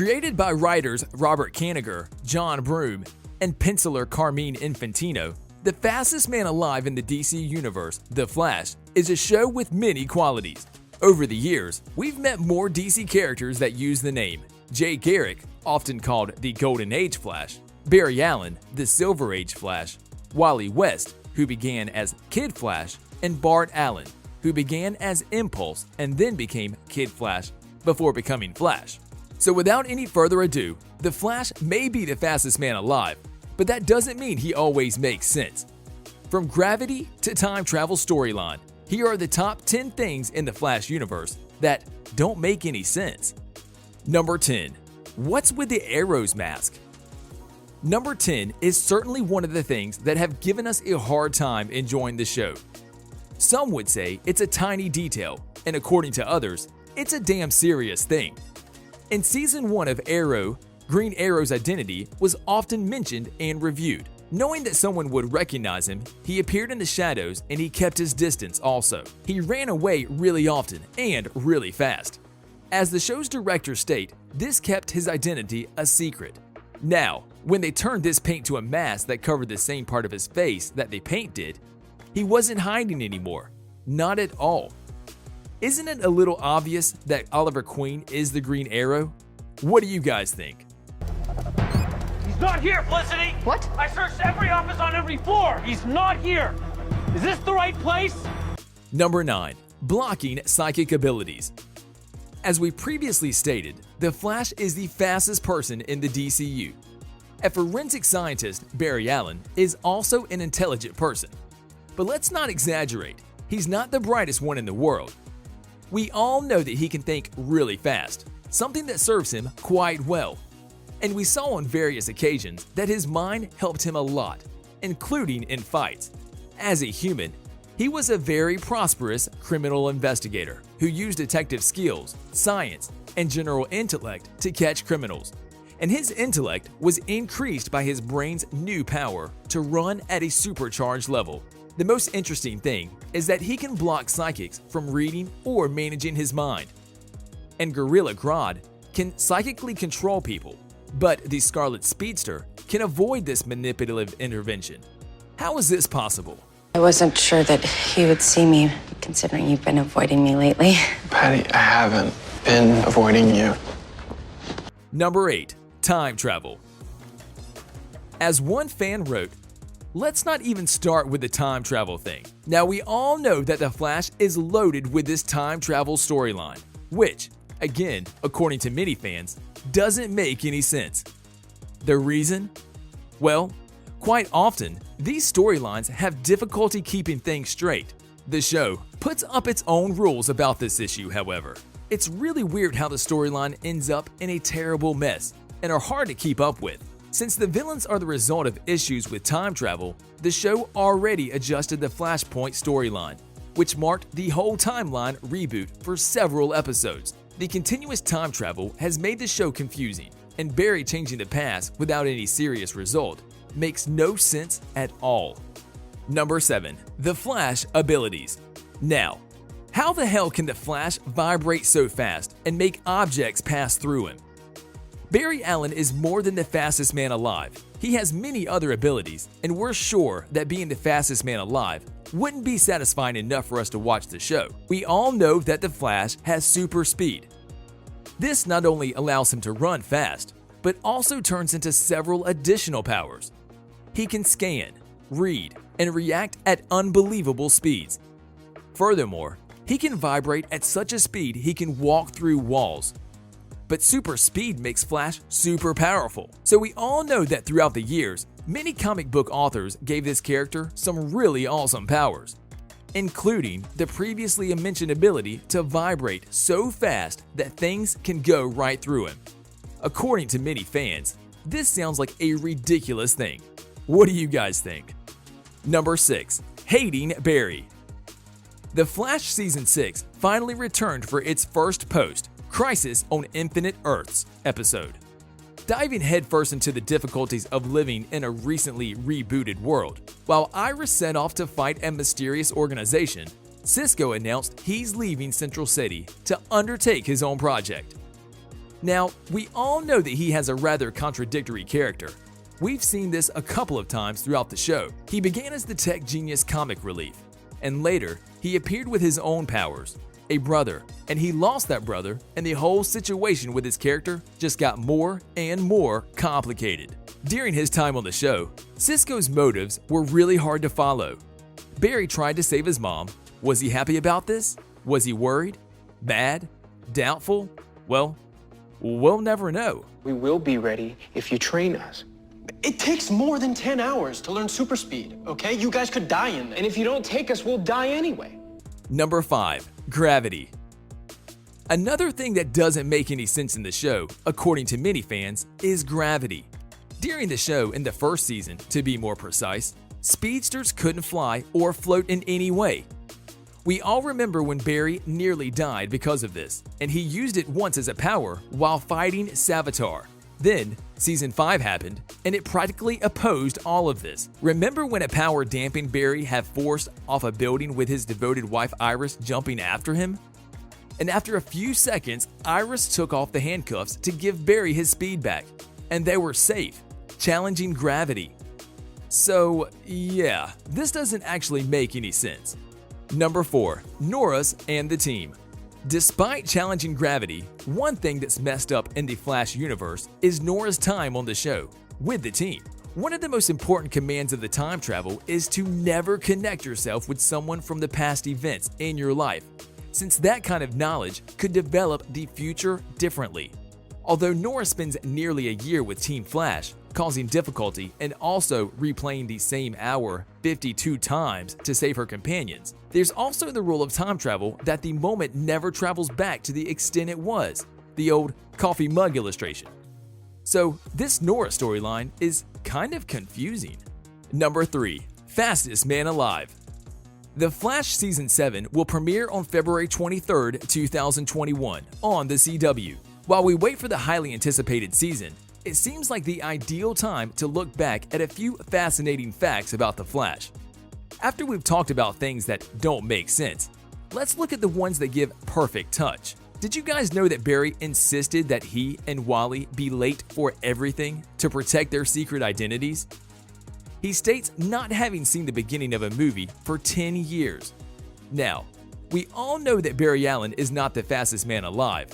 Created by writers Robert Kanigher, John Broome, and penciler Carmine Infantino, The Fastest Man Alive in the DC Universe, The Flash, is a show with many qualities. Over the years, we've met more DC characters that use the name. Jay Garrick, often called the Golden Age Flash, Barry Allen, the Silver Age Flash, Wally West, who began as Kid Flash, and Bart Allen, who began as Impulse and then became Kid Flash before becoming Flash. So without any further ado, the Flash may be the fastest man alive, but that doesn't mean he always makes sense. From gravity to time travel storyline, here are the top 10 things in the Flash universe that don't make any sense. Number 10. What's with the Arrow's mask? Number 10 is certainly one of the things that have given us a hard time enjoying the show. Some would say it's a tiny detail, and according to others, it's a damn serious thing. In Season 1 of Arrow, Green Arrow's identity was often mentioned and reviewed. Knowing that someone would recognize him, he appeared in the shadows and he kept his distance also. He ran away really often and really fast. As the show's directors state, this kept his identity a secret. Now, when they turned this paint to a mask that covered the same part of his face that the paint did, he wasn't hiding anymore. Not at all. Isn't it a little obvious that Oliver Queen is the Green Arrow? What do you guys think? He's not here, Felicity! What? I searched every office on every floor! He's not here! Is this the right place? Number 9. Blocking psychic abilities. As we previously stated, the Flash is the fastest person in the DCU. A forensic scientist, Barry Allen, is also an intelligent person. But let's not exaggerate, he's not the brightest one in the world. We all know that he can think really fast, something that serves him quite well. And we saw on various occasions that his mind helped him a lot, including in fights. As a human, he was a very prosperous criminal investigator who used detective skills, science, and general intellect to catch criminals. And his intellect was increased by his brain's new power to run at a supercharged level. The most interesting thing is that he can block psychics from reading or managing his mind. And Gorilla Grodd can psychically control people, but the Scarlet Speedster can avoid this manipulative intervention. How is this possible? I wasn't sure that he would see me, considering you've been avoiding me lately. Patty, I haven't been avoiding you. Number 8. Time travel. As one fan wrote, let's not even start with the time travel thing. Now we all know that the Flash is loaded with this time travel storyline, which, again, according to many fans, doesn't make any sense. The reason? Well, quite often, these storylines have difficulty keeping things straight. The show puts up its own rules about this issue, however. It's really weird how the storyline ends up in a terrible mess and are hard to keep up with. Since the villains are the result of issues with time travel, the show already adjusted the Flashpoint storyline, which marked the whole timeline reboot for several episodes. The continuous time travel has made the show confusing, and Barry changing the past without any serious result makes no sense at all. Number 7. The Flash abilities. Now, how the hell can the Flash vibrate so fast and make objects pass through him? Barry Allen is more than the fastest man alive. He has many other abilities, and we're sure that being the fastest man alive wouldn't be satisfying enough for us to watch the show. We all know that the Flash has super speed. This not only allows him to run fast, but also turns into several additional powers. He can scan, read, and react at unbelievable speeds. Furthermore, he can vibrate at such a speed he can walk through walls. But super speed makes Flash super powerful. So we all know that throughout the years, many comic book authors gave this character some really awesome powers, including the previously mentioned ability to vibrate so fast that things can go right through him. According to many fans, this sounds like a ridiculous thing. What do you guys think? Number 6. Hating Barry. The Flash Season 6 finally returned for its first post, Crisis on Infinite Earths episode. Diving headfirst into the difficulties of living in a recently rebooted world, while Iris set off to fight a mysterious organization, Cisco announced he's leaving Central City to undertake his own project. Now, we all know that he has a rather contradictory character. We've seen this a couple of times throughout the show. He began as the tech genius comic relief, and later, he appeared with his own powers, a brother, and he lost that brother, and the whole situation with his character just got more and more complicated. During his time on the show, Cisco's motives were really hard to follow. Barry tried to save his mom. Was he happy about this? Was he worried? Bad? Doubtful? Well, we'll never know. We will be ready if you train us. It takes more than 10 hours to learn super speed, okay? You guys could die in there. And if you don't take us, we'll die anyway. Number 5. Gravity. Another thing that doesn't make any sense in the show, according to many fans, is gravity. During the show, in the first season, to be more precise, speedsters couldn't fly or float in any way. We all remember when Barry nearly died because of this, and he used it once as a power while fighting Savitar. Then, Season 5 happened, and it practically opposed all of this. Remember when a power dampened Barry had forced off a building with his devoted wife Iris jumping after him? And after a few seconds, Iris took off the handcuffs to give Barry his speed back, and they were safe, challenging gravity. So, yeah, this doesn't actually make any sense. Number 4. Norris and the team. Despite challenging gravity, one thing that's messed up in the Flash universe is Nora's time on the show, with the team. One of the most important commands of the time travel is to never connect yourself with someone from the past events in your life, since that kind of knowledge could develop the future differently. Although Nora spends nearly a year with Team Flash, causing difficulty and also replaying the same hour 52 times to save her companions, there's also the rule of time travel that the moment never travels back to the extent it was, the old coffee mug illustration. So this Nora storyline is kind of confusing. Number 3. Fastest Man Alive. The Flash Season 7 will premiere on February 23, 2021 on the CW. While we wait for the highly anticipated season, it seems like the ideal time to look back at a few fascinating facts about The Flash. After we've talked about things that don't make sense, let's look at the ones that give perfect touch. Did you guys know that Barry insisted that he and Wally be late for everything to protect their secret identities? He states not having seen the beginning of a movie for 10 years. Now, we all know that Barry Allen is not the fastest man alive,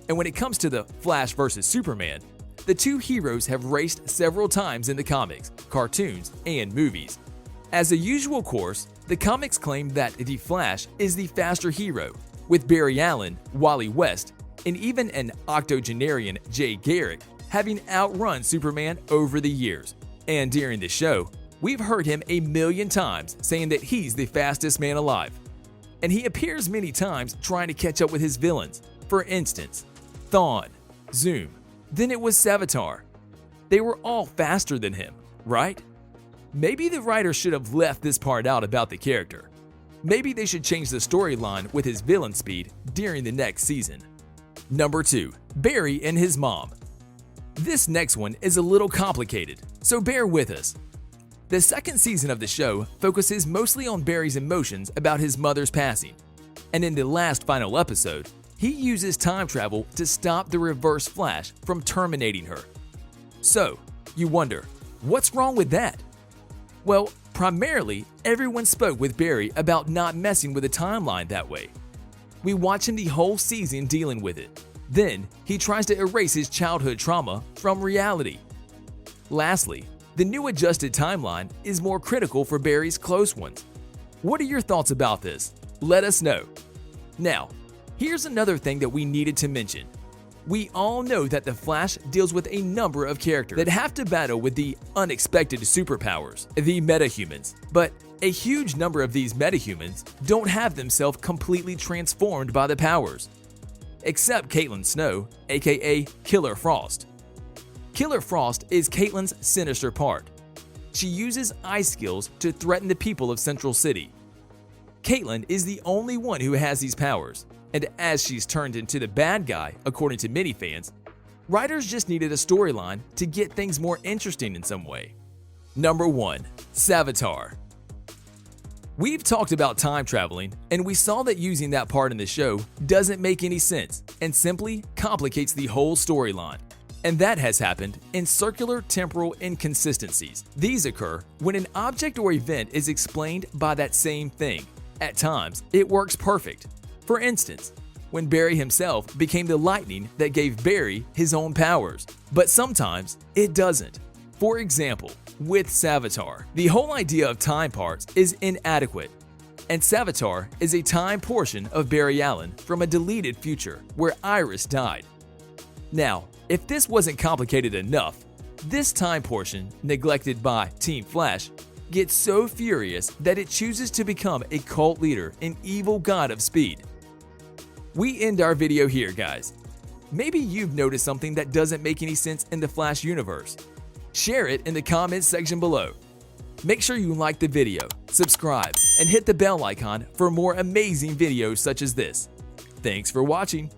and when it comes to the Flash versus Superman, the two heroes have raced several times in the comics, cartoons, and movies. As a usual course, the comics claim that the Flash is the faster hero, with Barry Allen, Wally West, and even an octogenarian Jay Garrick having outrun Superman over the years. And during the show, we've heard him a million times saying that he's the fastest man alive. And he appears many times trying to catch up with his villains. For instance, Thawne, Zoom, then it was Savitar. They were all faster than him, right? Maybe the writer should have left this part out about the character. Maybe they should change the storyline with his villain speed during the next season. Number 2. Barry and his mom. This next one is a little complicated, so bear with us. The second season of the show focuses mostly on Barry's emotions about his mother's passing, and in the last final episode, he uses time travel to stop the Reverse Flash from terminating her. So, you wonder, what's wrong with that? Well, primarily, everyone spoke with Barry about not messing with the timeline that way. We watch him the whole season dealing with it. Then, he tries to erase his childhood trauma from reality. Lastly, the new adjusted timeline is more critical for Barry's close ones. What are your thoughts about this? Let us know. Now, here's another thing that we needed to mention. We all know that the Flash deals with a number of characters that have to battle with the unexpected superpowers, the metahumans. But a huge number of these metahumans don't have themselves completely transformed by the powers. Except Caitlin Snow, aka Killer Frost. Killer Frost is Caitlin's sinister part. She uses ice skills to threaten the people of Central City. Caitlin is the only one who has these powers, and as she's turned into the bad guy, according to many fans, writers just needed a storyline to get things more interesting in some way. Number 1. Savitar. We've talked about time traveling, and we saw that using that part in the show doesn't make any sense and simply complicates the whole storyline. And that has happened in circular temporal inconsistencies. These occur when an object or event is explained by that same thing. At times, it works perfect. For instance, when Barry himself became the lightning that gave Barry his own powers. But sometimes, it doesn't. For example, with Savitar, the whole idea of time parts is inadequate. And Savitar is a time portion of Barry Allen from a deleted future where Iris died. Now, if this wasn't complicated enough, this time portion, neglected by Team Flash, gets so furious that it chooses to become a cult leader and evil god of speed. We end our video here, guys. Maybe you've noticed something that doesn't make any sense in the Flash universe. Share it in the comments section below. Make sure you like the video, subscribe, and hit the bell icon for more amazing videos such as this. Thanks for watching.